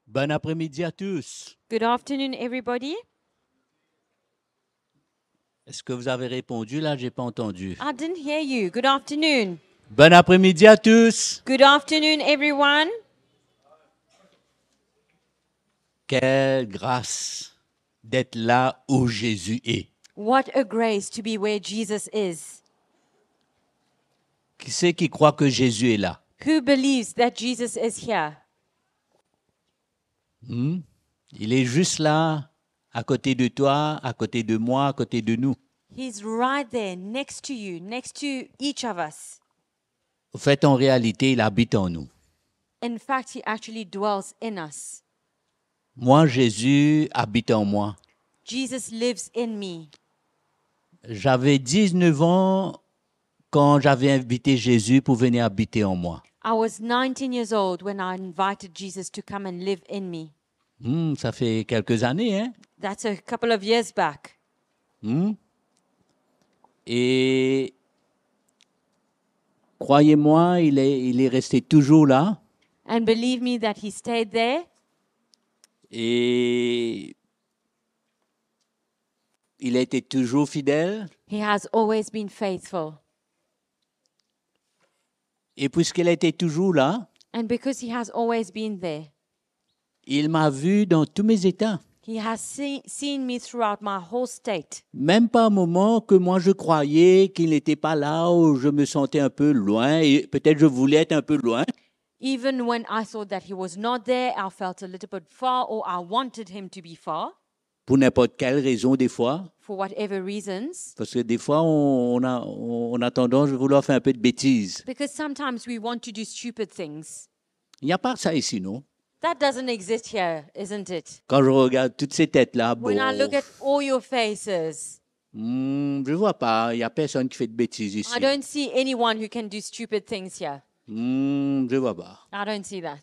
Bon après-midi à tous. Good afternoon, everybody. Est-ce que vous avez répondu? Là, j'ai pas entendu. I didn't hear you. Good afternoon. Bon après-midi à tous. Good afternoon, everyone. Quelle grâce d'être là où Jésus est. What a grace to be where Jesus is. Qui c'est qui croit que Jésus est là? Who believes that Jesus is here? Il est juste là, à côté de toi, à côté de moi, à côté de nous. He's right there, next to you, next to each of us. Au fait, en réalité, il habite en nous. In fact, he actually dwells in us. Moi, Jésus habite en moi. Jesus lives in me. J'avais 19 ans quand j'avais invité Jésus pour venir habiter en moi. I was 19 years old when I invited Jesus to come and live in me. Ça fait quelques années, hein? That's a couple of years back. Et croyez-moi, il est resté toujours là. And believe me that he stayed there. Et il a été toujours fidèle. He has always been faithful. Et puisqu'il a été toujours là, And because he has always been there, il m'a vu dans tous mes états. he has seen me throughout my whole state. Même pas un moment que moi je croyais qu'il n'était pas là, ou je me sentais un peu loin, et peut-être je voulais être un peu loin. Even when I thought that he was not there, I felt a little bit far, or I wanted him to be far, Pour n'importe quelle raison des fois. for whatever reasons. Parce que des fois, on a tendance à vouloir faire un peu de bêtises. Because sometimes we want to do stupid things. Il n'y a pas ça ici, non? That doesn't exist here, isn't it? Quand je regarde toutes ces têtes-là, When I look at all your faces, je vois pas. Il n'y a personne qui fait de bêtises ici. I don't see anyone who can do stupid things here. Je vois pas. I don't see that.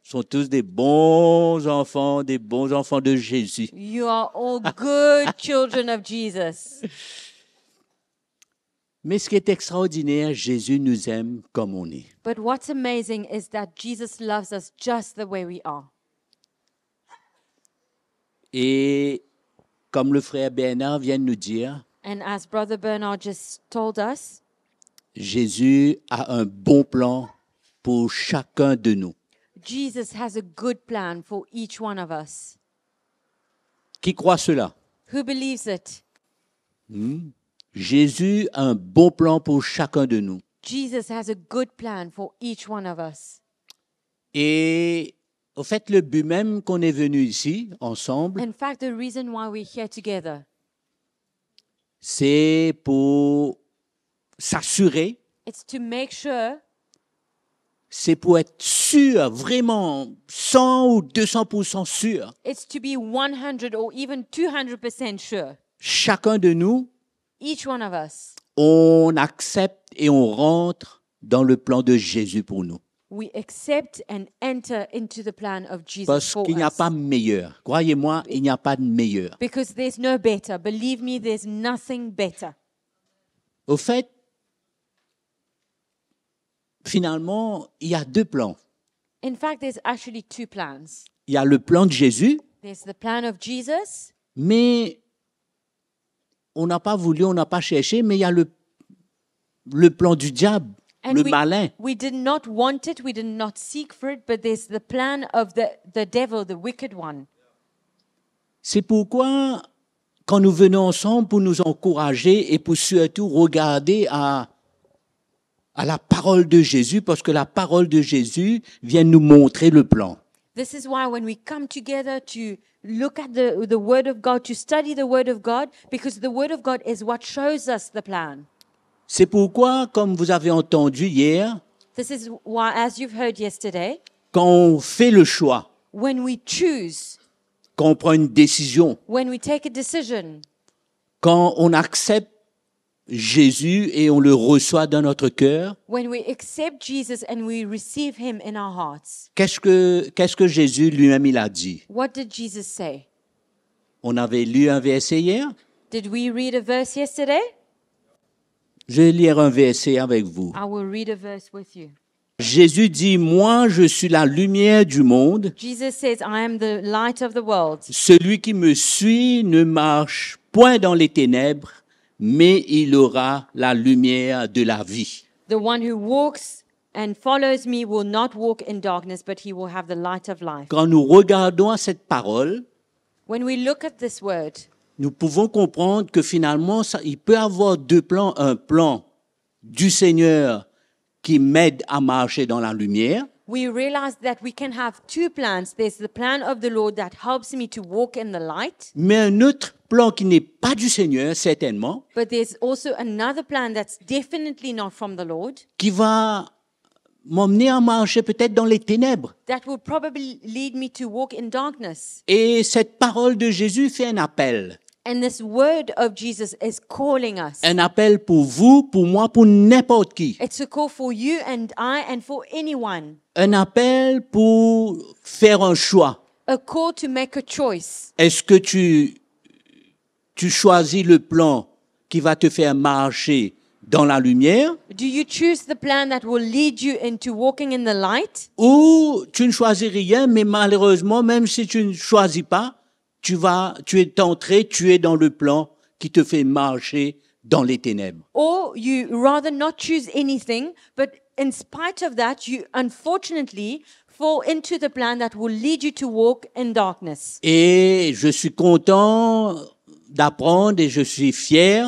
Ils sont tous des bons enfants de Jésus. You are all good children of Jesus. Mais ce qui est extraordinaire, Jésus nous aime comme on est. But what's amazing is that Jesus loves us just the way we are. Et comme le frère Bernard vient de nous dire, And as Brother Bernard just told us, Jésus a un bon plan pour chacun de nous. Jesus has a good plan for each one of us. Qui croit cela? Who believes it? Jésus a un bon plan pour chacun de nous. Jesus has a good plan for each one of us. Et au fait, le but même qu'on est venu ici, ensemble, In fact, the reason why we're here together, c'est pour s'assurer, it's to make sure, c'est pour être sûr, vraiment 100 ou 200% sûr. it's to be 100 or even 200% sure. Chacun de nous, Each one of us, on accepte et on rentre dans le plan de Jésus pour nous. we accept and enter into the plan of Jesus Parce for qu'il n'y a us. pas meilleur. Croyez-moi, il n'y a pas de meilleur. Because there's no better. Believe me, there's nothing better. Au fait, finalement, il y a deux plans. In fact, there's actually two plans. Il y a le plan de Jésus, There's the plan of Jesus, mais on n'a pas voulu, on n'a pas cherché, mais il y a le plan du diable, and le malin. we did not want it, we did not seek for it, but there's the plan of the devil, the wicked one. C'est pourquoi, quand nous venons ensemble pour nous encourager et pour surtout regarder à la parole de Jésus, parce que la parole de Jésus vient nous montrer le plan. This is why when we come together to look at the Word of God, to study the Word of God, because the Word of God is what shows us the plan. C'est pourquoi, comme vous avez entendu hier, This is why, as you've heard yesterday, quand on fait le choix, when we choose, quand on prend une décision, when we take a decision, quand on accepte Jésus et on le reçoit dans notre cœur, when we accept Jesus and we receive Him in our hearts, qu'est-ce que Jésus lui-même il a dit? what did Jesus say? On avait lu un verset hier. Did we read a verse yesterday? Je vais lire un verset avec vous. I will read a verse with you. Jésus dit, moi, je suis la lumière du monde. Jesus says, I am the light of the world. Celui qui me suit ne marche point dans les ténèbres, mais il aura la lumière de la vie. The one who walks and follows me will not walk in darkness, but he will have the light of life. Quand nous regardons à cette parole, When we look at this word, nous pouvons comprendre que finalement, il peut y avoir deux plans. Un plan du Seigneur qui m'aide à marcher dans la lumière, we realize that we can have two plans. There's the plan of the Lord that helps me to walk in the light, mais un autre plan qui n'est pas du Seigneur, certainement, but there's also another plan that's definitely not from the Lord qui va m'emmener à marcher peut-être dans les ténèbres. that will probably lead me to walk in darkness. Et cette parole de Jésus fait un appel. And this word of Jesus is calling us. Un appel pour vous, pour moi, pour n'importe qui. It's a call for you and I and for anyone. Un appel pour faire un choix. A call to make a choice. Est-ce que tu choisis le plan qui va te faire marcher dans la lumière, Do you choose the plan that will lead you into walking in the light? ou tu ne choisis rien, mais malheureusement, même si tu ne choisis pas, tu es dans le plan qui te fait marcher dans les ténèbres. Or you rather not choose anything, but in spite of that, you unfortunately fall into the plan that will lead you to walk in darkness. Et je suis content d'apprendre et je suis fier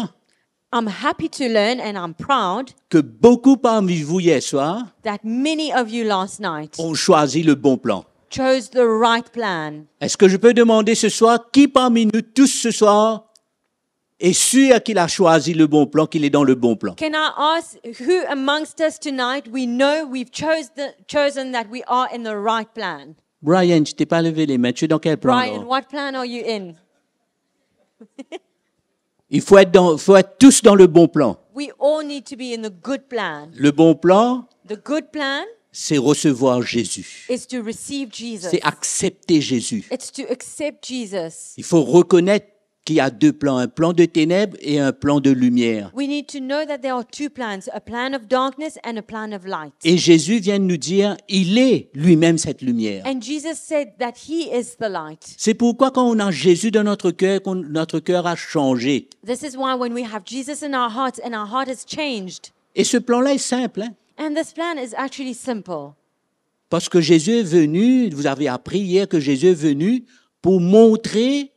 I'm happy to learn and I'm proud que beaucoup parmi vous hier soir that many of you last night ont choisi le bon plan. chose the right plan. Est-ce que je peux demander ce soir, qui parmi nous tous ce soir est sûr qu'il a choisi le bon plan, qu'il est dans le bon plan? Can I ask who amongst us tonight we know we've chosen that we are in the right plan? Brian, tu t'es pas levé les mains, tu es dans quel plan? Brian, alors? what plan are you in? Il faut être tous dans le bon plan. We all need to be in the good plan. Le bon plan, The good plan c'est recevoir Jésus. is to receive Jesus. C'est accepter Jésus. It's to accept Jesus. Il faut reconnaître qu'il y a deux plans, un plan de ténèbres et un plan de lumière. We need to know that there are two plans, a plan of darkness and a plan of light. Et Jésus vient de nous dire, il est lui-même cette lumière. And Jesus said that he is the light. C'est pourquoi quand on a Jésus dans notre cœur, notre cœur a changé. This is why when we have Jesus in our hearts and our heart has changed. Et ce plan-là est simple, hein? And this plan is actually simple. Parce que Jésus est venu, vous avez appris hier que Jésus est venu pour montrer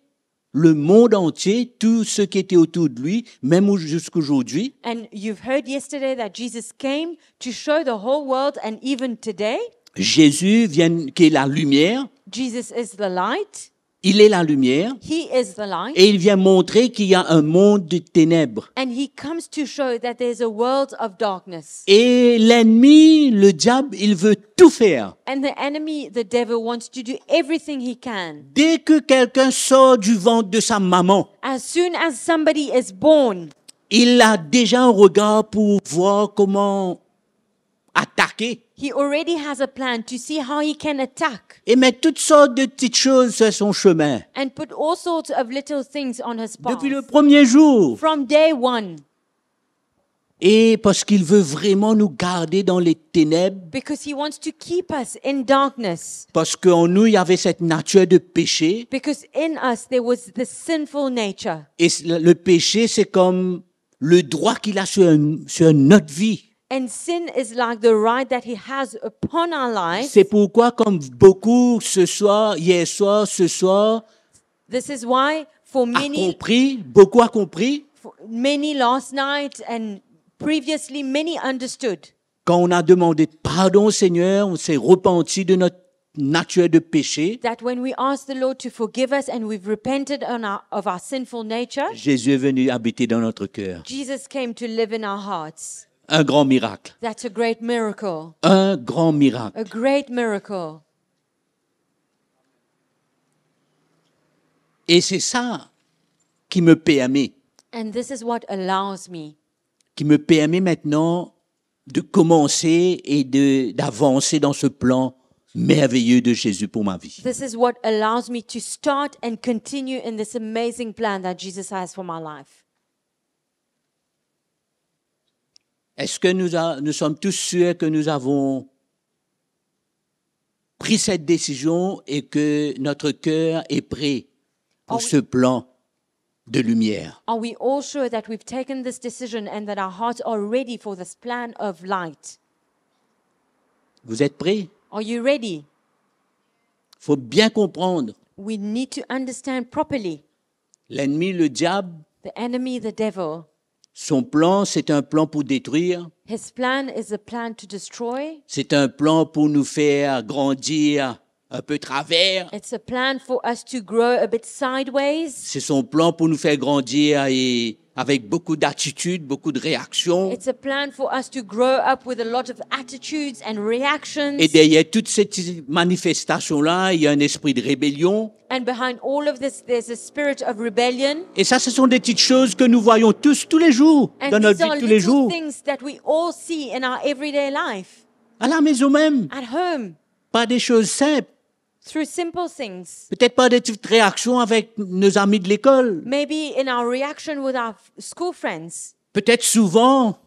le monde entier, tout ce qui était autour de lui, même jusqu'aujourd'hui, And you've heard yesterday that Jesus came to show the whole world, and even today, Jésus vient, qui est la lumière, Jesus is the light. il est la lumière, He is the light. et il vient montrer qu'il y a un monde de ténèbres. And he comes to show that there's a world of darkness. Et l'ennemi, le diable, il veut tout faire. And the enemy, the devil, wants to do everything he can. Dès que quelqu'un sort du ventre de sa maman, As soon as somebody is born, il a déjà un regard pour voir comment attaquer he already has a plan to see how he can attack et mettre toutes sortes de petites choses sur son chemin. and put all sorts of little things on his path. Depuis le premier jour. From day one, Et parce qu'il veut vraiment nous garder dans les ténèbres, because he wants to keep us in darkness. parce qu'en nous, il y avait cette nature de péché. Because in us there was this sinful nature. Et le péché, c'est comme le droit qu'il a sur notre vie. And sin is like the right that he has upon our lives. C'est pourquoi, comme beaucoup hier soir, ce soir, This is why for beaucoup a compris, many last night and previously many understood. quand on a demandé pardon au Seigneur, on s'est repenti de notre nature de péché. That when we ask the Lord to forgive us and we've repented of our sinful nature, Jésus est venu habiter dans notre cœur. Jesus came to live in our hearts. Un grand miracle. That's a great miracle. Un grand miracle. A great miracle. Et c'est ça qui me permet And this is what allows me maintenant de commencer et d'avancer dans ce plan merveilleux de Jésus pour ma vie. This is what allows me to start and continue in this amazing plan that Jesus has for my life. Est-ce que nous sommes tous sûrs que nous avons pris cette décision et que notre cœur est prêt pour ce plan de lumière? Are we all sure that we've taken this decision and that our hearts are ready for this plan of light? Vous êtes prêts? Are you ready? Il faut bien comprendre. We need to understand properly. L'ennemi, le diable, The enemy, the devil, son plan, c'est un plan pour détruire. his plan is a plan to destroy. C'est un plan pour nous faire grandir un peu travers. It's a plan for us to grow a bit sideways. C'est son plan pour nous faire grandir et avec beaucoup d'attitudes, beaucoup de réactions. It's a plan for us to grow up with a lot of attitudes and reactions. Et derrière toutes ces manifestations-là, il y a un esprit de rébellion. And behind all of this, there's a spirit of rebellion. Et ça, ce sont des petites choses que nous voyons tous les jours, And dans notre these vie are de tous les little jours, things that we all see in our everyday life, à la maison même. at home, Pas des choses simples. through simple things. Peut-être pas des petites réactions avec nos amis de l'école. Maybe in our reaction with our school friends. Peut-être souvent,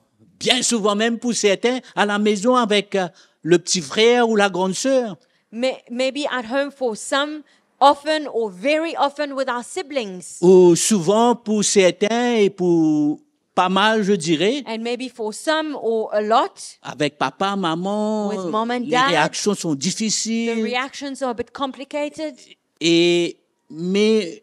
bien souvent même pour certains, à la maison avec le petit frère ou la grande sœur. Maybe at home for some, often or very often with our siblings. Ou souvent pour certains et pour pas mal, je dirais, And maybe for some or a lot, avec papa, maman, With mom and les dad. réactions sont the difficiles. reactions are a bit complicated. Mais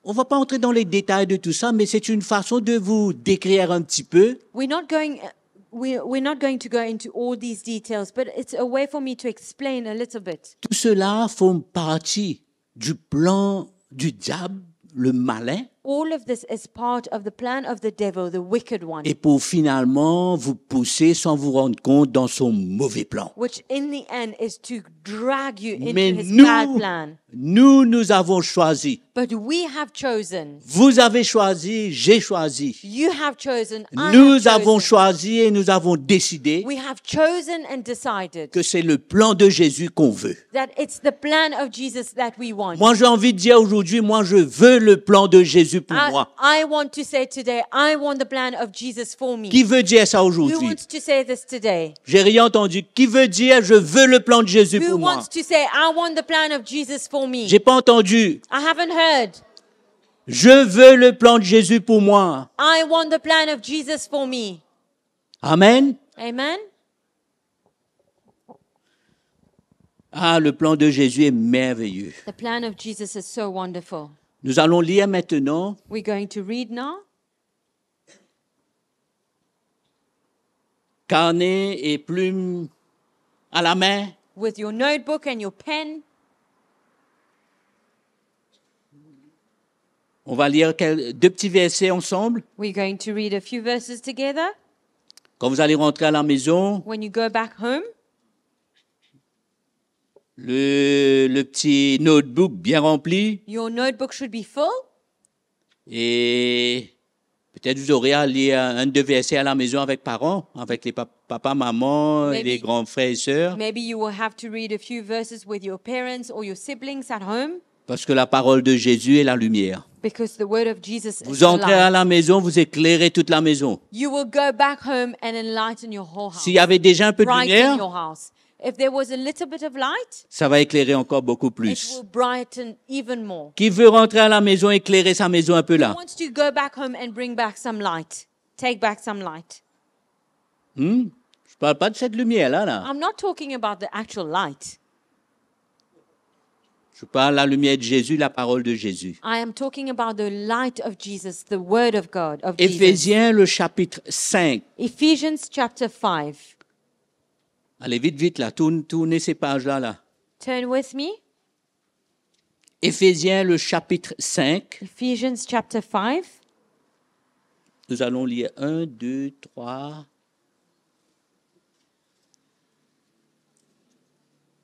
on va pas entrer dans les détails de tout ça, mais c'est une façon de vous décrire un petit peu We're not going to go into all these details, but it's a way for me to explain a little bit. tout cela font partie du plan du diable, le malin, All of this is part of the plan of the devil, the wicked one, et pour finalement vous pousser sans vous rendre compte dans son mauvais plan. which in the end is to drag you into Mais his bad plan. nous avons choisi. But we have chosen. Vous avez choisi, j'ai choisi. You have chosen. I Nous have avons chosen. choisi et nous avons décidé We have chosen and decided que c'est le plan de Jésus qu'on veut. that it's the plan of Jesus that we want. Moi, j'ai envie de dire aujourd'hui, moi, je veux le plan de Jésus pour moi. I want to say today, I want the plan of Jesus for me. Qui veut dire ça Who aujourd'hui? wants to say this today? J'ai rien entendu. Qui veut dire je veux le plan de Jésus Who pour moi? wants to say, I want the plan of Jesus for me? J'ai pas entendu. I haven't heard. Je veux le plan de Jésus pour moi. I want the plan of Jesus for me. Amen. Amen? Ah, le plan de Jésus est merveilleux. The plan of Jesus is so wonderful. Nous allons lire maintenant We're going to read now. carnet et plume à la main. With your notebook and your pen, On va lire deux petits versets ensemble. we're going to read a few verses together. Quand vous allez rentrer à la maison, When you go back home, le petit notebook bien rempli your notebook should be full. et peut-être vous aurez à lire un deux versets à la maison avec parents, avec les papa, maman, Maybe. les grands frères et sœurs, Maybe you will have to read a few verses with your parents or your siblings at home parce que la parole de Jésus est la lumière. because the word of Jesus is Vous the entrez à light. la maison, vous éclairez toute la maison. You will go back home and enlighten your whole house. S'il y avait déjà un peu de Brighten lumière, your house. If there was a little bit of light, ça va éclairer encore beaucoup it plus. will brighten even more. Qui veut rentrer à la maison, éclairer sa maison un peu Who là? wants to go back home and bring back some light? Take back some light. Je parle pas de cette lumière-là, là. I'm not talking about the actual light. Je parle de la lumière de Jésus, la parole de Jésus. I am talking about the light of Jesus, the word of God, of Jesus. Éphésiens, le chapitre 5. Ephesians chapter 5. Allez, vite, là. Tournez ces pages-là, là. Turn with me. Éphésiens, le chapitre 5. Ephesians chapter 5. Nous allons lire 1, 2, 3,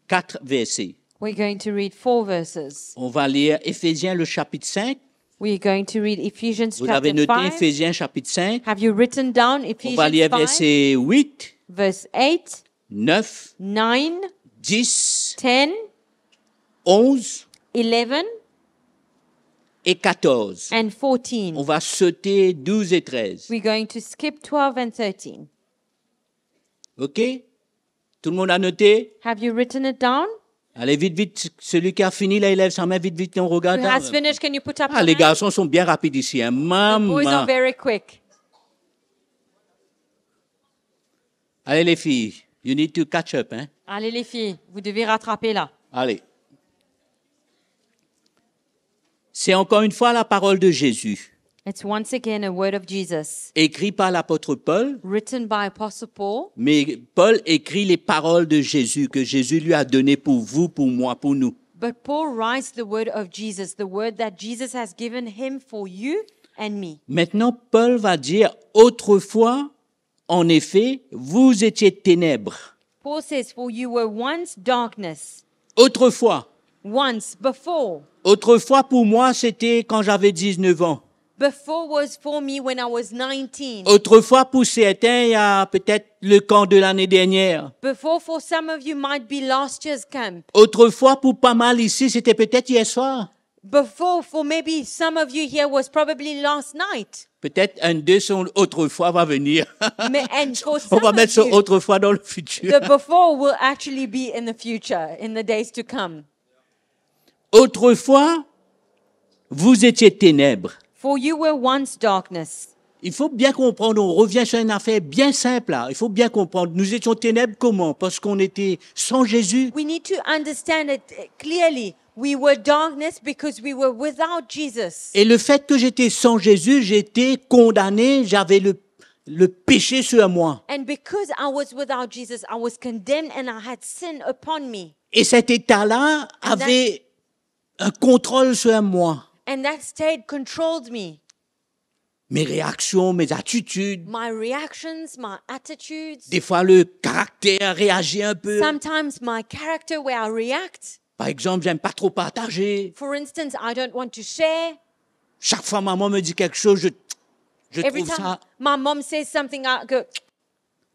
4 versets. We're going to read 4 verses. On va lire Éphésiens, le chapitre 5. We're going to read Ephesians Vous avez chapter noté 5. Éphésiens, chapitre 5. Have you written down On va lire Ephesians 5, versets 8, verse 8, 9, 9, 10, 10, 11 11, et 14. and 14. On va sauter 12 et 13. We're going to skip 12 and 13. OK? Tout le monde a noté? Have you written it down? Allez, vite, vite. Celui qui a fini, là, il lève sa main, vite, vite, on regarde. Who has finished? Can you put up Ah, your les hand? garçons sont bien rapides ici. Hein. The boys are Maman. very quick. Allez, les filles. You need to catch up. Hein. Allez les filles, vous devez rattraper là. Allez. C'est encore une fois la parole de Jésus, It's once again a word of Jesus, écrit par l'apôtre Paul, written by Apostle Paul. mais Paul écrit les paroles de Jésus que Jésus lui a données pour vous, pour moi, pour nous. But Paul writes the word of Jesus, the word that Jesus has given him for you and me. Maintenant, Paul va dire, autrefois, en effet, vous étiez ténèbres. Paul says, for you were once darkness, Autrefois. once, before. Autrefois, pour moi, c'était quand j'avais 19 ans. Before was for me when I was 19. Autrefois, pour certains, il y a peut-être le camp de l'année dernière. Before for some of you might be last year's camp. Autrefois, pour pas mal ici, c'était peut-être hier soir. Before for maybe some of you here was probably last night. Peut-être un de son autrefois va venir. And for On some va mettre ce of you, autrefois dans le futur. the before will actually be in the future, in the days to come. Autrefois, vous étiez ténèbres. For you were once darkness. Il faut bien comprendre, on revient sur une affaire bien simple là. Il faut bien comprendre. Nous étions ténèbres comment? Parce qu'on était sans Jésus. We need to understand it clearly. We were darkness because we were without Jesus. Et le fait que j'étais sans Jésus, j'étais condamné, j'avais le péché sur moi. And because I was without Jesus, I was condemned and I had sin upon me. Et cet état-là avait un contrôle sur moi. And that state controlled me. Mes réactions, mes attitudes. My reactions, my attitudes. Des fois, le caractère réagit un peu. Sometimes my character where I react. Par exemple, j'aime pas trop partager. For instance, I don't want to share. Chaque fois maman me dit quelque chose, je Every trouve time ça... my mom says something, I go,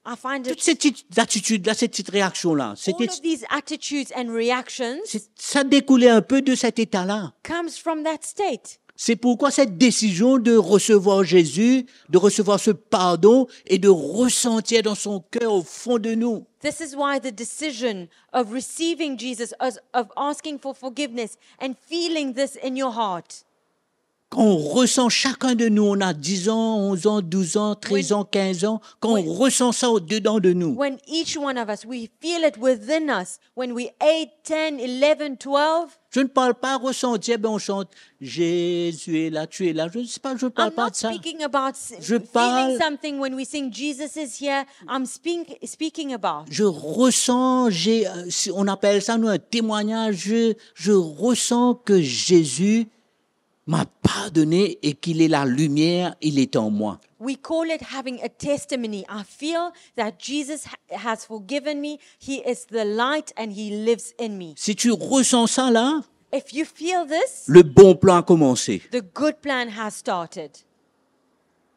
I find Toutes it. ces petites attitudes-là, ces petites réactions-là, All of these attitudes and reactions ça découlait un peu de cet état-là. comes from that state. C'est pourquoi cette décision de recevoir Jésus, de recevoir ce pardon et de ressentir dans son cœur au fond de nous. This is why the decision of receiving Jesus, of asking for forgiveness and feeling this in your heart. Quand on ressent chacun de nous, on a 10 ans, 11 ans, 12 ans, 13 ans, 15 ans, quand on ressent ça au-dedans de nous, When each one of us, we feel it within us. When we 8, 10, 11, 12. je ne parle pas ressentir, ben on chante Jésus est là, tu es là. Je ne sais pas, je ne parle I'm pas not de ça. speaking about Je parle- feeling something when we sing Jesus is here. I'm speaking about. Je ressens, on appelle ça nous un témoignage, je ressens que Jésus m'a pardonné et qu'il est la lumière, il est en moi. We call it having a testimony. I feel that Jesus has forgiven me. He is the light and he lives in me. Si tu ressens ça là, If you feel this, le bon plan a commencé. the good plan has started.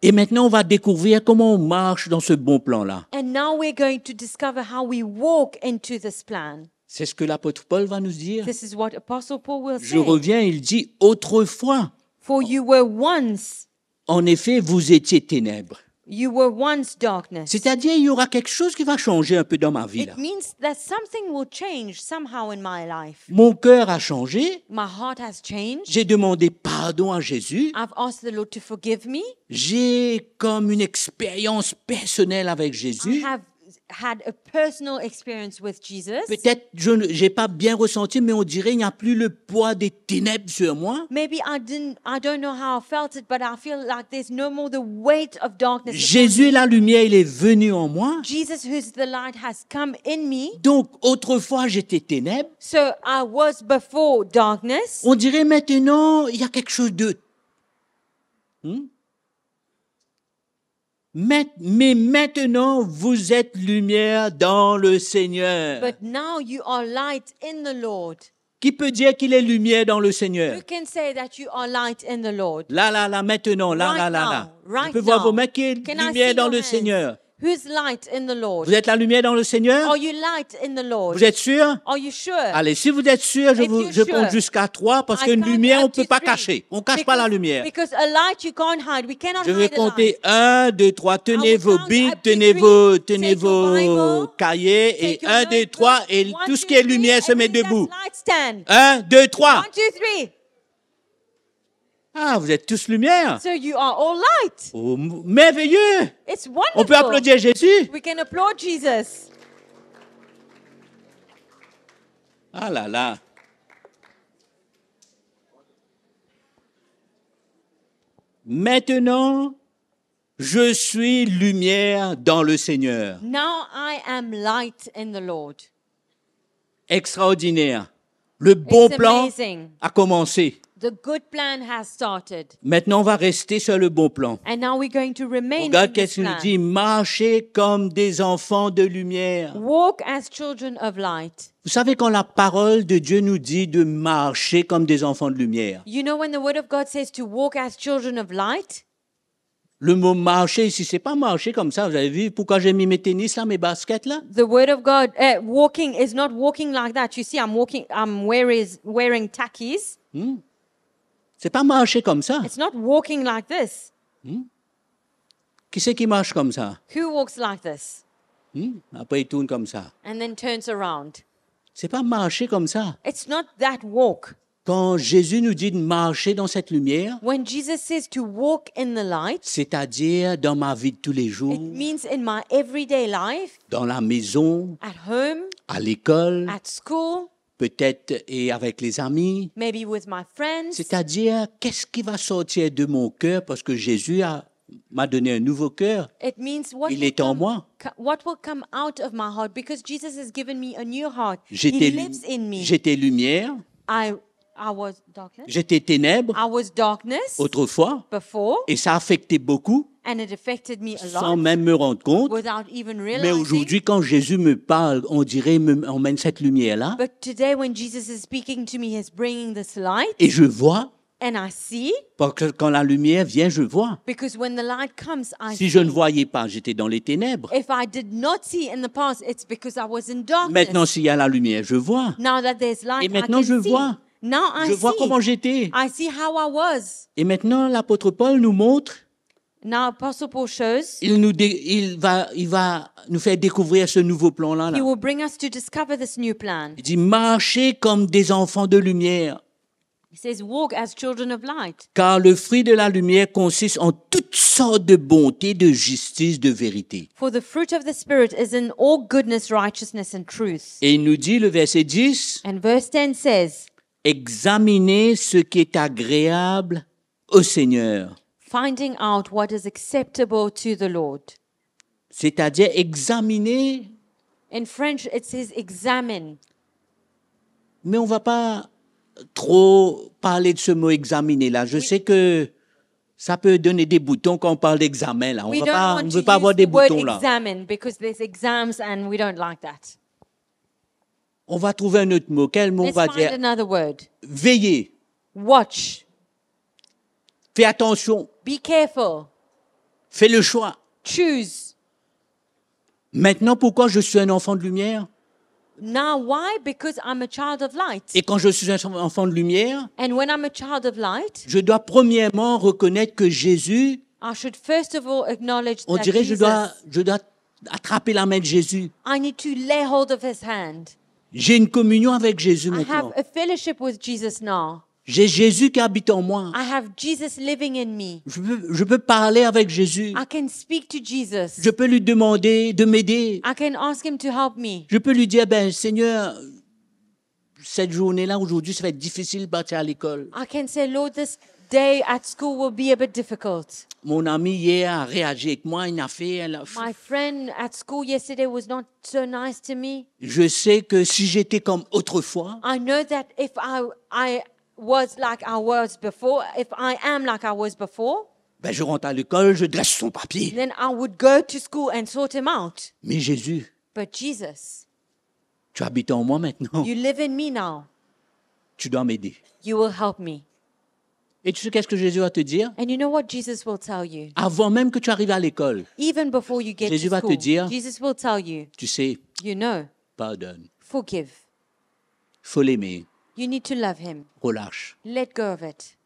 Et maintenant, on va découvrir comment on marche dans ce bon plan-là. And now we're going to discover how we walk into this plan. C'est ce que l'apôtre Paul va nous dire. This is what Apostle Paul will Je say. reviens, il dit, autrefois, For you were once, en effet, vous étiez ténèbres. you were once darkness. C'est-à-dire, il y aura quelque chose qui va changer un peu dans ma vie. Là. It means that something will change somehow in my life. Mon cœur a changé. My heart has changed. J'ai demandé pardon à Jésus. I've asked the Lord to forgive me. J'ai comme une expérience personnelle avec I Jésus. have had a personal experience with Jesus. Peut-être je n'ai pas bien ressenti, mais on dirait qu'il n'y a plus le poids des ténèbres sur moi. Maybe I don't know how I felt it, but I feel like there's no more the weight of darkness. upon Jésus me. est la lumière, il est venu en moi. Jesus, who's the light, has come in me. Donc, autrefois, j'étais ténèbres. So I was before darkness. On dirait maintenant, il y a quelque chose de... Mais maintenant, vous êtes lumière dans le Seigneur. But now you are light in the Lord. Qui peut dire qu'il est lumière dans le Seigneur? Who can say that you are light in the Lord? Là, maintenant, là, Right là. now, right Je peux voir now. vos mains qui est Can I lumière see dans your le hands? Seigneur. Who's light in the Lord? Vous êtes la lumière dans le Seigneur? Are you light in the Lord? Vous êtes sûr? Are you sure? Allez, si vous êtes sûr, If you're je compte sure, jusqu'à 3 parce I qu'une count lumière, on ne up peut to pas 3. cacher. On ne cache pas la lumière. Because a light you can't hide. We cannot Je vais hide a light. compter 1, 2, 3. Tenez will vos count bibles, up to tenez 3. vos, Take tenez your vos Bible, cahiers. Et Take your 1, 2, 3. Et notebook. tout 1, ce 2, qui est 3, lumière se met everything debout. that's light stand. 1, 2, 3. 1, 2, 3. Ah, vous êtes tous lumière. So you are all light. Oh, merveilleux. It's On peut wonderful. applaudir Jésus. We can applaud Jesus. Ah là là. Maintenant, je suis lumière dans le Seigneur. Now I am light in the Lord. Extraordinaire. Le bon It's plan amazing. a commencé. The good plan has started. Maintenant, on va rester sur le bon plan. And now we're going to remain Regarde in this qu'est-ce qu'il nous plan. dit. Marchez comme des enfants de lumière. Walk as children of light. Vous savez, quand la parole de Dieu nous dit de marcher comme des enfants de lumière, You know when the word of God says to walk as children of light? le mot marcher ici, c'est pas marcher comme ça. Vous avez vu pourquoi j'ai mis mes tennis là, mes baskets là? The word of God, walking is not walking like that. You see, I'm wearing tackies. C'est pas marcher comme ça. It's not walking like this. Qui c'est qui marche comme ça? Who walks like this? Après, il tourne comme ça. And then turns around. C'est pas marcher comme ça. It's not that walk. Quand Jésus nous dit de marcher dans cette lumière, When Jesus says to walk in the light, c'est-à-dire dans ma vie de tous les jours, it means in my everyday life, dans la maison, at home, à l'école, at school, peut-être et avec les amis. maybe with my friends. C'est-à-dire, qu'est-ce qui va sortir de mon cœur parce que Jésus m'a donné un nouveau cœur. It means what Il will, est en come, moi. what will come out of my heart because Jesus has given me a new heart. J'étais He lives in me. j'étais lumière, I was darkness. j'étais ténèbres I was darkness autrefois, before, et ça affectait beaucoup and it affected me a sans lot même me rendre compte. without even Mais realizing. aujourd'hui, quand Jésus me parle, on dirait, on mène cette lumière-là, But today, when Jesus is speaking to me, he's bringing this light, et je vois, and I see, parce que quand la lumière vient, je vois. because when the light comes, I Si see. je ne voyais pas, j'étais dans les ténèbres. If I did not see in the past, it's because I was in darkness. Maintenant, s'il y a la lumière, je vois. Now that there's light, Et maintenant, I can je see. vois. Now I Je vois see. comment j'étais. I see how I was. Et maintenant, l'apôtre Paul nous montre, Now Apostle Paul shows il va nous faire découvrir ce nouveau plan-là. he will bring us to discover this new plan. Il dit, marchez comme des enfants de lumière, He says, walk as children of light. car le fruit de la lumière consiste en toutes sortes de bonté, de justice, de vérité. For the fruit of the Spirit is in all goodness, righteousness, and truth. Et il nous dit, le verset 10, And verse 10 says, examinez ce qui est agréable au Seigneur. finding out what is acceptable to the Lord. C'est-à-dire examiner, In French, it says examine. mais on ne va pas trop parler de ce mot examiner là. Je sais que ça peut donner des boutons quand on parle d'examen là. On We ne don't want veut to pas avoir use des the word boutons là. examine because there's exams and we don't like that. On va trouver un autre mot. Quel mot on Let's va find dire? another word. Veillez. Watch. Fais attention. Be careful. Fais le choix. Choose. Maintenant, pourquoi je suis un enfant de lumière? Now, why? Because I'm a child of light. Et quand je suis un enfant de lumière, And when I'm a child of light, je dois premièrement reconnaître que Jésus, I should first of all acknowledge on that dirait, Jesus, je dois attraper la main de Jésus. I need to lay hold of his hand. J'ai une communion avec Jésus I have maintenant. a fellowship with Jesus now. J'ai Jésus qui habite en moi. I have Jesus living in me. Je peux parler avec Jésus. I can speak to Jesus. Je peux lui demander de m'aider. I can ask him to help me. Je peux lui dire, ben Seigneur, cette journée-là, aujourd'hui, ça va être difficile de partir à l'école. I can say, Lord, this day at school will be a bit difficult. Mon ami hier a réagi avec moi, il a fait... My friend at school yesterday was not so nice to me. Je sais que si j'étais comme autrefois, I know that if I was like I was before, if I am like I was before, ben je rentre à l'école, je dresse son papier. then I would go to school and sort him out. Mais Jésus, But Jesus, tu habites en moi maintenant. you live in me now. Tu dois m'aider. You will help me. Et tu sais qu'est-ce que Jésus va te dire? And you know what Jesus will tell you? Avant même que tu arrives à l'école, Even before you get Jésus to va te school, dire- Jesus will tell you, tu sais, you know, pardonne. forgive. Faut l'aimer. You need to love him. Relâche. Let go of it.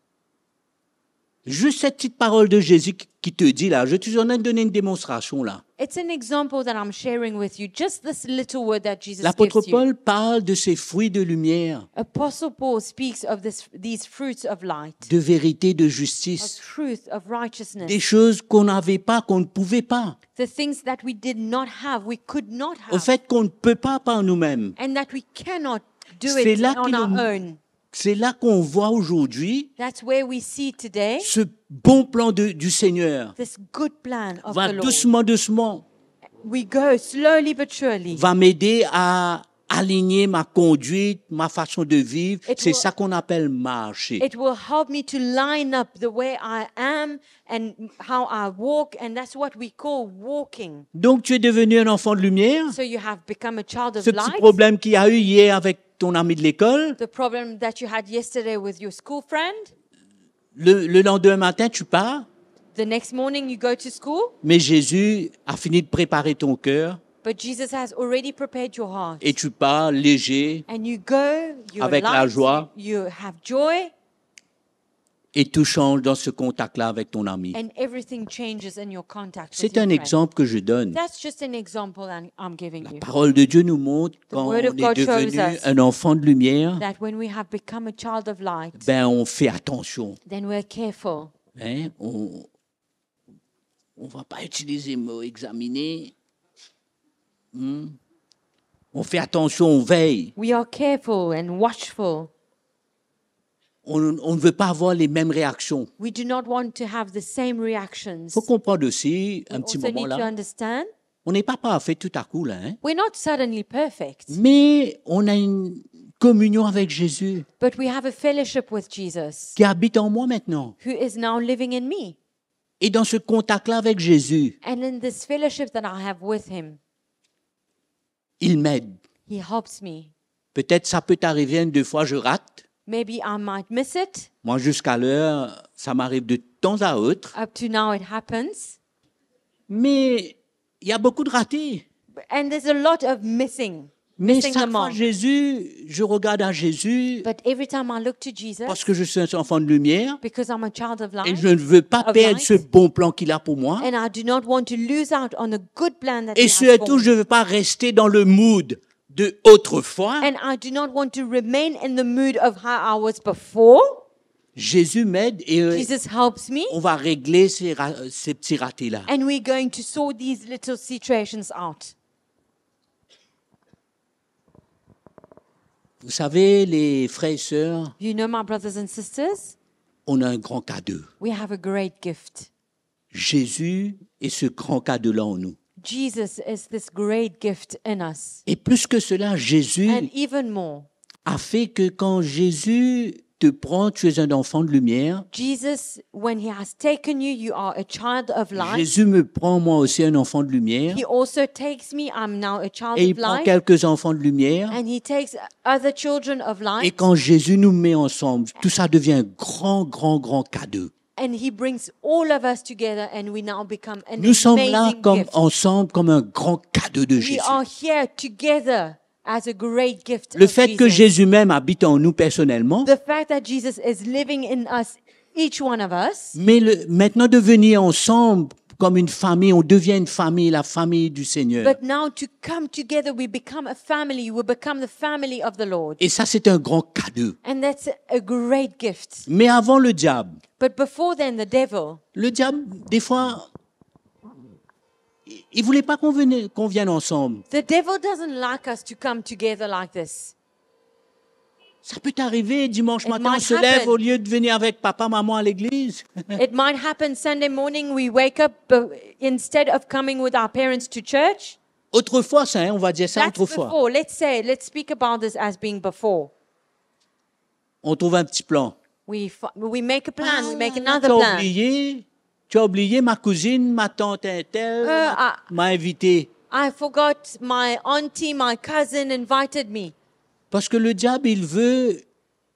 Juste cette petite parole de Jésus qui te dit là, je suis en train de donner une démonstration là. It's an example that I'm sharing with you. Just this little word that Jesus L'apôtre gives you. Paul parle de ces fruits de lumière, Apostle Paul speaks of these fruits of light, de vérité, de of justice, truth, of righteousness. des choses qu'on n'avait pas, qu'on ne pouvait pas, The things that we did not have, we could not au have, fait qu'on ne peut pas par nous-mêmes. and that we cannot do C'est it là on qu'il our nous- own. C'est là qu'on voit aujourd'hui That's where we see today ce bon plan du Seigneur. this good plan of Va the Lord. doucement, doucement, We go slowly but surely. va m'aider à aligner ma conduite, ma façon de vivre. It C'est will- ça qu'on appelle marcher. It will help me to line up the way I am and how I walk, and that's what we call walking. Donc tu es devenu un enfant de lumière. So you have become a child of Ce petit light. problème qu'il y a eu hier avec ton ami de l'école, The problem that you had yesterday with your school friend, le lendemain matin, tu pars, the next morning you go to school, mais Jésus a fini de préparer ton cœur but Jesus has already prepared your heart. et tu pars léger And you go, you're Avec la light, joie. you have joy, et tout change dans ce contact-là avec ton ami. and everything changes in your contact with C'est your un friend. exemple que je donne. That's just an example that I'm giving La you. parole de Dieu nous montre quand on word est of God shows devenu us un enfant de lumière, That when we have become a child of light, ben on fait attention. then we're careful. Hein? On va pas utiliser le mot examiner. On fait attention, on veille. We are careful and watchful. On ne veut pas avoir les mêmes réactions. We do not want to have the same reactions. Il faut comprendre aussi, un We petit also moment need to là, understand on n'est pas parfait tout à coup là, hein? we're not suddenly perfect, Mais on a une communion avec Jésus but we have a fellowship with Jesus qui habite en moi maintenant. who is now living in me. Et dans ce contact-là avec Jésus, And in this fellowship that I have with him, il m'aide. he helps me. Peut-être ça peut t'arriver une, deux fois, je rate. Maybe I might miss it. Moi, jusqu'à l'heure, ça m'arrive de temps à autre. Up to now, it happens. Mais il y a beaucoup de ratés. And there's a lot of missing Mais the chaque fois, mark. Jésus, je regarde à Jésus But every time I look to Jesus, parce que je suis un enfant de lumière because I'm a child of et light, je ne veux pas of perdre light. ce bon plan qu'il a pour moi. and I do not want to lose out on a good plan that Et he has surtout, for je me. ne veux pas rester dans le mood de autrefois. And I do not want to remain in the mood of how I was before. Jésus m'aide et Jesus helps me, on va régler ces petits ratés-là. and we're going to sort these little situations out. Vous savez, les frères et sœurs, You know, my brothers and sisters, on a un grand cadeau. we have a great gift. Jésus est ce grand cadeau-là en nous. Jesus is this great gift in us. Et plus que cela, Jésus And even more, a fait que quand Jésus te prend, tu es un enfant de lumière. Jesus, when he has taken you, you are a child of light. Jésus me prend, moi aussi, un enfant de lumière. He also takes me, I'm now a child Et il of prend light. quelques enfants de lumière. And he takes other children of Et light. quand Jésus nous met ensemble, tout ça devient un grand, grand, grand cadeau. And he brings all of us together, and we now become an Nous sommes là amazing comme gift. ensemble comme un grand cadeau de We Jésus. are here together as a great gift Le of fait que Jesus. Jésus même habite en nous personnellement, The fact that Jesus is living in us, each one of us, mais maintenant de venir ensemble comme une famille, on devient une famille, la famille du Seigneur. but now to come together, we become a family. We become the family of the Lord. Et ça, c'est un grand cadeau. And that's a great gift. Mais avant le diable, But before then, the devil, des fois, il voulait pas qu'on vienne ensemble. the devil doesn't like us to come together like this. Ça peut t'arriver, dimanche It matin, on might se lève happen. au lieu de venir avec papa, maman à l'église. It might happen Sunday morning, we wake up, instead of coming with our parents to church. Autrefois, ça, hein, on va dire ça That's autrefois. before. Let's speak about this as being before. On trouve un petit plan. We make a plan, we make Ah, another plan. tu as oublié, ma cousine, ma tante telle m'a invité. I forgot my auntie, my cousin invited me. Parce que le diable,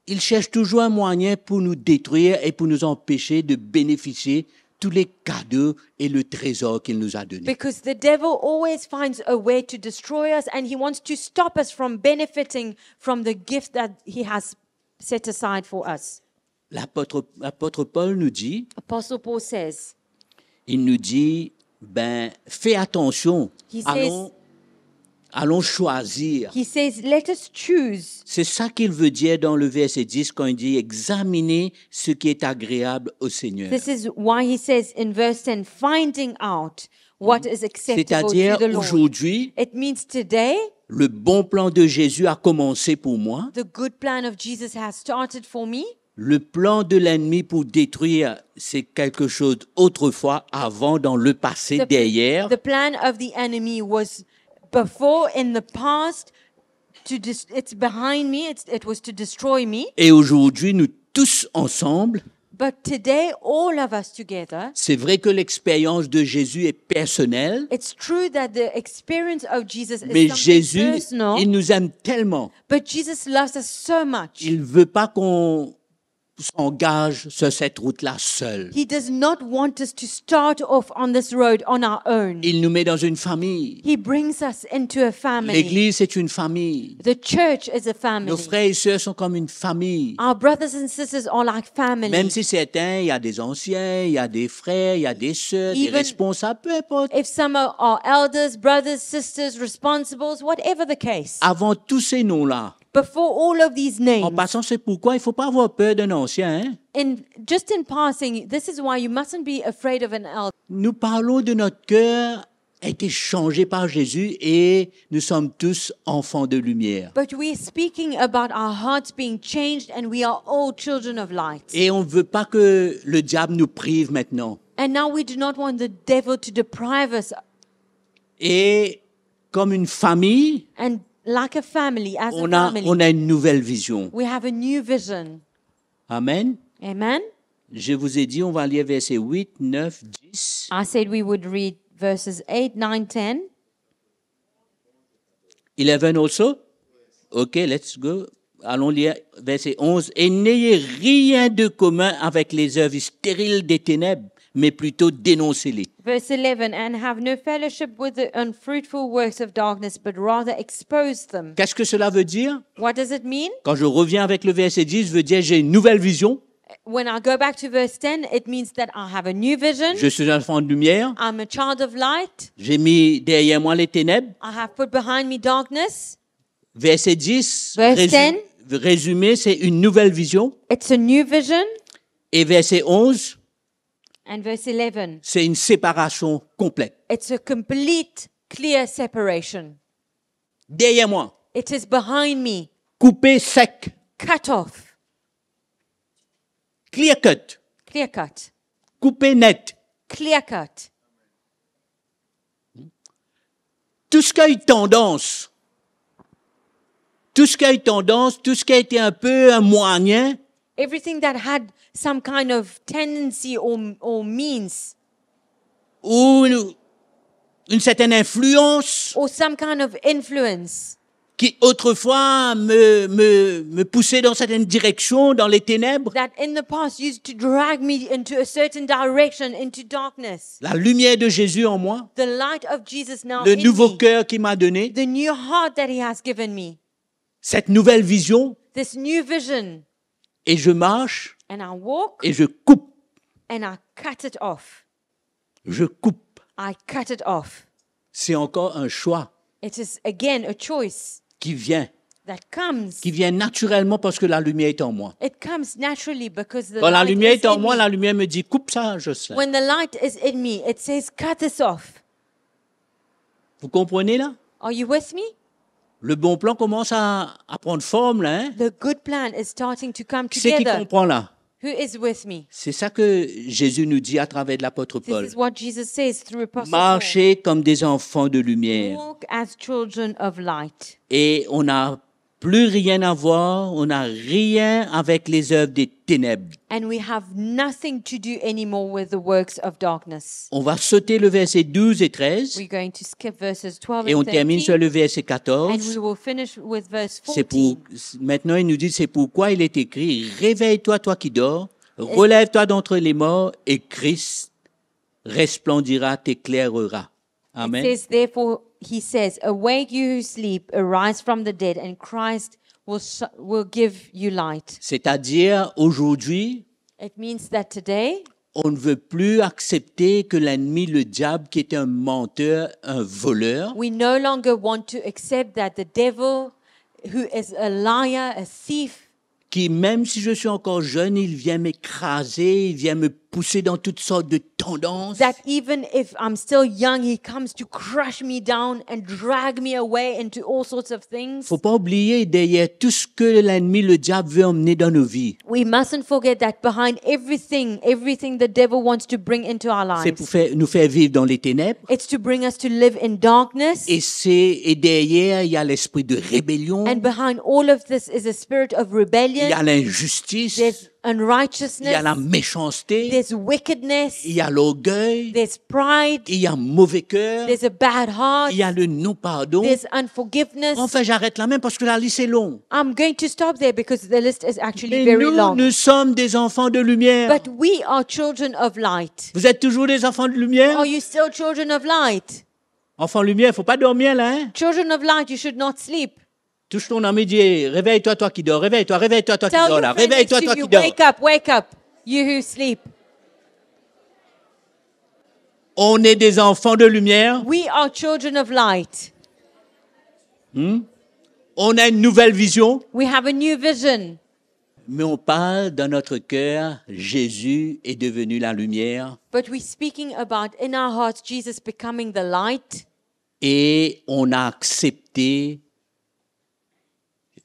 il cherche toujours un moyen pour nous détruire et pour nous empêcher de bénéficier tous les cadeaux et le trésor qu'il nous a donnés. Because the devil always finds a way to destroy us, and he wants to stop us from benefiting from the gift that he has set aside for us. L'apôtre Paul nous dit, Apostle Paul says, il nous dit, fais attention, He says- allons choisir. he says, let us choose. C'est ça qu'il veut dire dans le verset 10 quand il dit examiner ce qui est agréable au Seigneur. This is why he says in verse 10, finding out what is acceptable to C'est-à-dire the Lord. aujourd'hui, It means today, le bon plan de Jésus a commencé pour moi. the good plan of Jesus has started for me. Le plan de l'ennemi pour détruire, c'est quelque chose autrefois, avant, dans le passé, derrière. The plan of the enemy was before, in the past, it's behind me, it was to destroy me. Et aujourd'hui, nous tous ensemble, But today, all of us together, c'est vrai que l'expérience de Jésus est personnelle, it's true that the experience of Jesus is mais something Jésus, personal, il nous aime tellement. but Jesus loves us so much. Il ne veut pas qu'on s'engage sur cette route-là seul. He does not want us to start off on this road on our own. Il nous met dans une famille. He brings us into a family. L'Église, c'est une famille. The church is a family. Nos frères et sœurs sont comme une famille. Our brothers and sisters are like family. Même si certains, il y a des anciens, il y a des frères, il y a des sœurs, des Even- responsables, peu importe. If some are elders, brothers, sisters, responsibles, whatever the case. Avant tous ces noms-là, Before all of these en names, passant, c'est pourquoi il ne faut pas avoir peur d'un ancien. Hein? just in passing, this is why you mustn't be afraid of an elder. Nous parlons de notre cœur a été changé par Jésus et nous sommes tous enfants de lumière. But we're speaking about our hearts being changed, and we are all children of light. Et on ne veut pas que le diable nous prive maintenant. And now we do not want the devil to deprive us. Et comme une famille, And like a family, as a on a family, une nouvelle vision. we have a new vision. Amen. Amen. Je vous ai dit, on va lire versets 8, 9, 10. I said we would read verses 8, 9, 10. 11 also? OK, let's go. Allons lire verset 11. Et n'ayez rien de commun avec les œuvres stériles des ténèbres, mais plutôt dénoncez-les. Verse 11, and have no fellowship with the unfruitful works of darkness, but rather expose them. Qu'est-ce que cela veut dire? What does it mean? Quand je reviens avec le verset 10, je veux dire j'ai une nouvelle vision. When I go back to verse 10, it means that I have a new vision. Je suis un enfant de lumière. I'm a child of light. J'ai mis derrière moi les ténèbres. I have put behind me darkness. Verset 10, Verse 10. résumé, c'est une nouvelle vision. It's a new vision. Et verset 11, And verse 11, c'est une séparation complète. it's a complete, clear separation. Derrière moi, It is behind me, coupé sec, cut off, clear cut, clear cut, coupé net. clear cut. Tout ce qui a eu tendance, tout ce qui a été un peu un moyen, Everything that had some kind of tendency or means ou une certaine influence or some kind of influence qui autrefois me poussait dans certaines directions, dans les ténèbres, that in the past used to drag me into a certain direction, into darkness. la lumière de Jésus en moi, The light of Jesus now le in nouveau me, cœur qu'il m'a donné, the new heart that he has given me, cette nouvelle vision, this new vision, et je marche and I walk et je coupe, and I cut it off. je coupe. I cut it off. C'est encore un choix It is again a choice qui vient naturellement parce que la lumière est en moi. It comes naturally because the Quand la light lumière is est en in moi, me. la lumière me dit coupe ça, Jocelyn. When the light is in me, it says cut this off. Vous comprenez là? Are you with me? Le bon plan commence à prendre forme là. Hein? The good plan is starting to come Qui c'est qui together. comprend là? Who is with me? C'est ça que Jésus nous dit à travers de l'apôtre This Paul. is what Jesus says through Apostle Paul. Marchez comme des enfants de lumière. Walk as children of light. Et on a plus rien à voir, on n'a rien avec les œuvres des ténèbres. And we have nothing to do anymore with the works of darkness. On va sauter le verset 12 et 13 We're going to skip verses 12 et on and termine 13. sur le verset And we 14. will finish with verse C'est 14. maintenant, il nous dit, c'est pourquoi il est écrit, réveille-toi, toi qui dors, relève-toi d'entre les morts et Christ resplendira, t'éclairera. It Amen. says, therefore, he says, awake you who sleep, arise from the dead, and Christ will give you light. C'est-à-dire, aujourd'hui, It means that today, on ne veut plus accepter que l'ennemi, le diable, qui est un menteur, un voleur, we no longer want to accept that the devil, who is a liar, a thief, qui, même si je suis encore jeune, il vient m'écraser, il vient me pousser dans toutes sortes de tendances. that even if I'm still young, he comes to crush me down and drag me away into all sorts of things. Faut pas oublier, derrière tout ce que l'ennemi, le diable, veut emmener dans nos vies, We mustn't forget that behind everything the devil wants to bring into our c'est lives, pour nous faire vivre dans les ténèbres. it's to bring us to live in darkness. Et derrière, il y a l'esprit de rébellion, And behind all of this is a spirit of il y rebellion. a l'injustice, There's il y a la unrighteousness. méchanceté, There's wickedness. il y a l'orgueil, There's pride. il y a mauvais cœur, There's a bad heart. il y a le non-pardon. There's unforgiveness. Enfin, j'arrête là même parce que la liste est longue. I'm going to stop there because the list is actually Mais very nous, long. nous sommes des enfants de lumière. But we are children of light. Vous êtes toujours des enfants de lumière? Are you still children of light? Enfants de lumière, il faut pas dormir là, hein? Children of light, you should not sleep. Touche ton ami, dis, réveille-toi, toi qui dors, réveille-toi, réveille-toi, toi qui Tell dors your là, friend next réveille-toi, to toi you, qui dors. wake up, you who sleep. On est des enfants de lumière, We are children of light. on a une nouvelle vision, We have a new vision. mais on parle dans notre cœur, Jésus est devenu la lumière But we're speaking about in our hearts Jesus becoming the light, et on a accepté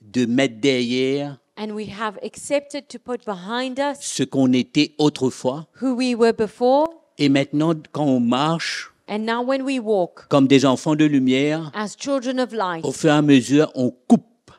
de mettre derrière and we have accepted to put behind us ce qu'on était autrefois. who we were before. Et maintenant, quand on marche And now when we walk comme des enfants de lumière, as children of light, au fur et à mesure, on coupe.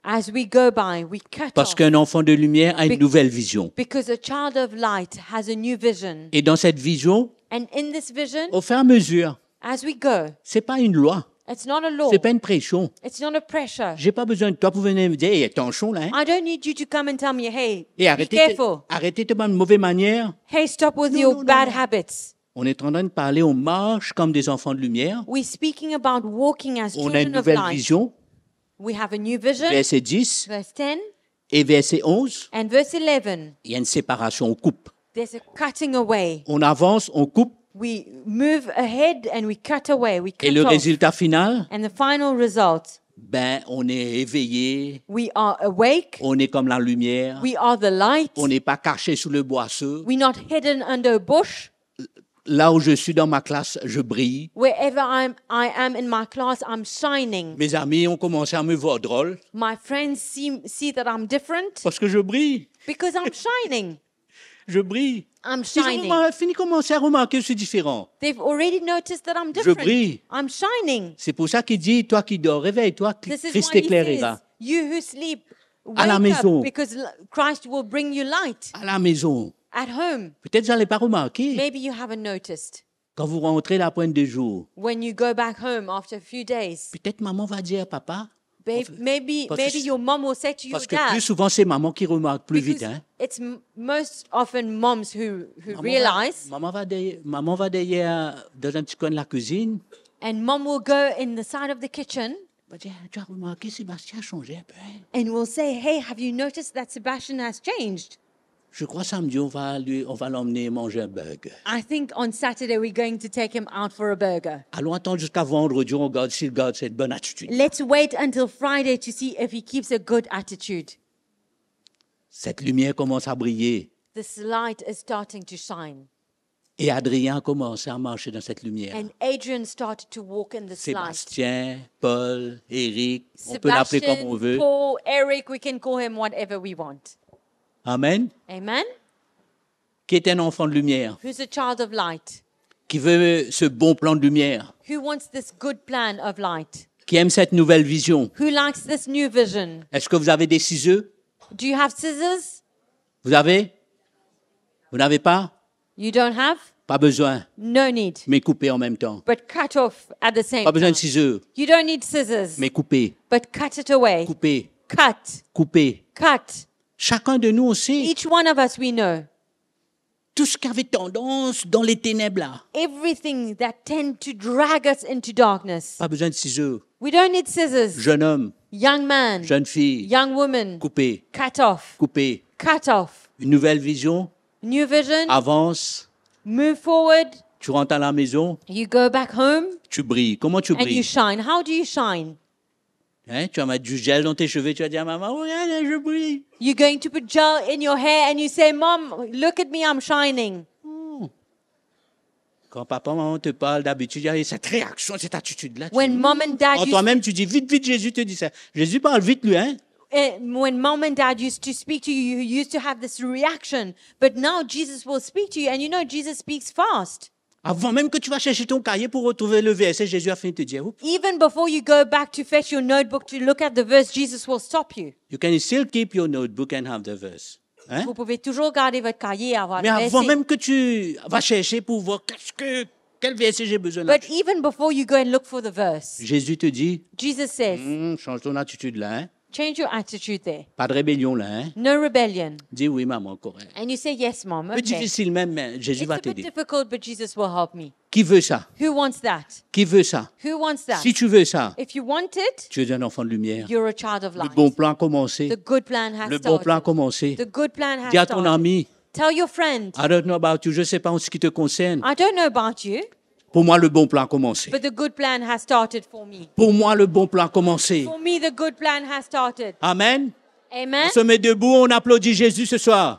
as we go by, we cut Parce off. qu'un enfant de lumière a une Bec- nouvelle vision. Because a child of light has a new vision. Et dans cette vision, And in this vision, au fur et à mesure, as we go, c'est pas une loi, it's not a law. c'est pas une pression. It's not a pressure. J'ai pas besoin de toi pour venir me dire, hey, attention là, hein? I don't need you to come and tell me, hey, Et be careful. arrêtez de bonne mauvaise manière. Hey, stop with No, your no, no, bad no. habits. On est en train de parler, on marche comme des enfants de lumière. We're speaking about walking as On a une children of nouvelle light. vision, We have a new vision, verset 10 verse 10, et verset 11. and verse 11. Il y a une séparation, on coupe. There's a cutting away. On avance, on coupe. We move ahead and we cut away. We Et cut le off. résultat final, And the final result, ben, on est éveillé, we are awake. on est comme la lumière, We are the light. on n'est pas caché sous le boisseau. We're not hidden under a bush. Là où je suis dans ma classe, je brille. Wherever I am in my class, I'm shining. Mes amis ont commencé à me voir drôle My friends see that I'm different parce que je brille. because I'm shining. Je brille. I'm Ils shining. ont commencé à remarquer que je suis différent. They've already noticed that I'm Je different. brille. I'm shining. C'est pour ça qu'il dit, toi qui dors, réveille-toi, This is Christ why he says, t'éclairera. you who sleep, À la wake maison. up because Christ will bring you light. À la maison. At home, Peut-être que vous n'allez pas remarquer. maybe you haven't noticed. Quand vous rentrez la pointe de jour, When you go back home after a few days, peut-être maman va dire, papa, maybe parce que- your mom will say to your parce que plus dad, souvent c'est maman qui remarque plus because vite. Hein. it's most often moms who realize, Maman va derrière, dans un petit coin de la cuisine. and mom will go in the side of the kitchen Va dire, tu as remarqué, Sébastien a changé un peu. Hein. and will say, hey, have you noticed that Sebastian has changed? Je crois samedi, on va l'emmener manger un burger. I think on Saturday we're going to take him out for a burger. Allons attendre jusqu'à vendredi, on regarde s'il garde cette bonne attitude. Let's wait until Friday to see if he keeps a good attitude. Cette lumière commence à briller. This light is starting to shine. Et Adrien a commencé à marcher dans cette lumière. And Adrian started to walk in this light. Sébastien, Paul, Éric, on peut l'appeler comme on Sebastian, veut. Paul, Eric, we can call him whatever we want. Amen. Amen? Qui est un enfant de lumière, Who's a child of light? qui veut ce bon plan de lumière. Who wants this good plan of light? Qui aime cette nouvelle vision? Who likes this new vision? Est-ce que vous avez des ciseaux? Do you have scissors? Vous avez? Vous n'avez pas? You don't have? Pas besoin, No need. mais coupez en même temps. But cut off at the same Pas besoin time. de ciseaux, You don't need scissors. mais coupez, But cut it away. coupez, Cut. coupez. Cut. Chacun de nous, on sait Each one of us, we know. tout ce qui avait tendance dans les ténèbres là. Everything that tend to drag us into darkness. Pas besoin de ciseaux. We don't need scissors. Jeune homme, Young man. jeune fille, Young woman. coupez, Cut off. coupez. Cut off. Une nouvelle vision, New vision. avance, Move forward. tu rentres à la maison, You go back home tu brilles. Comment tu and you brilles? shine. How do you shine? Hein, tu vas mettre du gel dans tes cheveux, tu vas dire à maman, regarde, je brille. You're going to put gel in your hair and you say, Mom, look at me, I'm shining. Quand papa, maman te parle d'habitude, il y a cette réaction, cette attitude-là. When mom and dad En used toi-même, tu dis vite, vite, Jésus te dit ça. Jésus parle vite, lui, hein? when mom and dad used to speak to you, you used to have this reaction. But now Jesus will speak to you, and you know Jesus speaks fast. Avant même que tu vas chercher ton cahier pour retrouver le verset, Jésus a fini de te dire, oups, Even before you go back to fetch your notebook to look at the verse, Jesus will stop you. you can still keep your notebook and have the verse. Hein? Vous pouvez toujours garder votre cahier et avoir Mais le avant verset. même que tu vas chercher pour voir quel verset j'ai besoin là, But even before you go and look for the verse, Jésus te dit, Jesus says, change ton attitude là, hein? change your attitude there. Pas de rébellion là, hein? No rebellion. Dis oui, maman, correct. And you say, yes, mom, Peu okay. difficile même, mais Jésus It's va a bit t'aider. difficult, but Jesus will help me. Qui veut ça? Who wants that? Qui veut ça? Who wants that? Si tu veux ça, If you want it, tu es un enfant de lumière. you're a child of Le light. bon plan a commencé. The good plan has Le bon plan a started. commencé. The good plan has Dis à ton started. ami, Tell your friend, I don't know about you, je ne sais pas en ce qui te concerne. I don't know about you, Pour moi, le bon plan a commencé. but the good plan has started for me. Pour moi, le bon plan a commencé. For me, the good plan has started. Amen. Amen. On se met debout, on applaudit Jésus ce soir.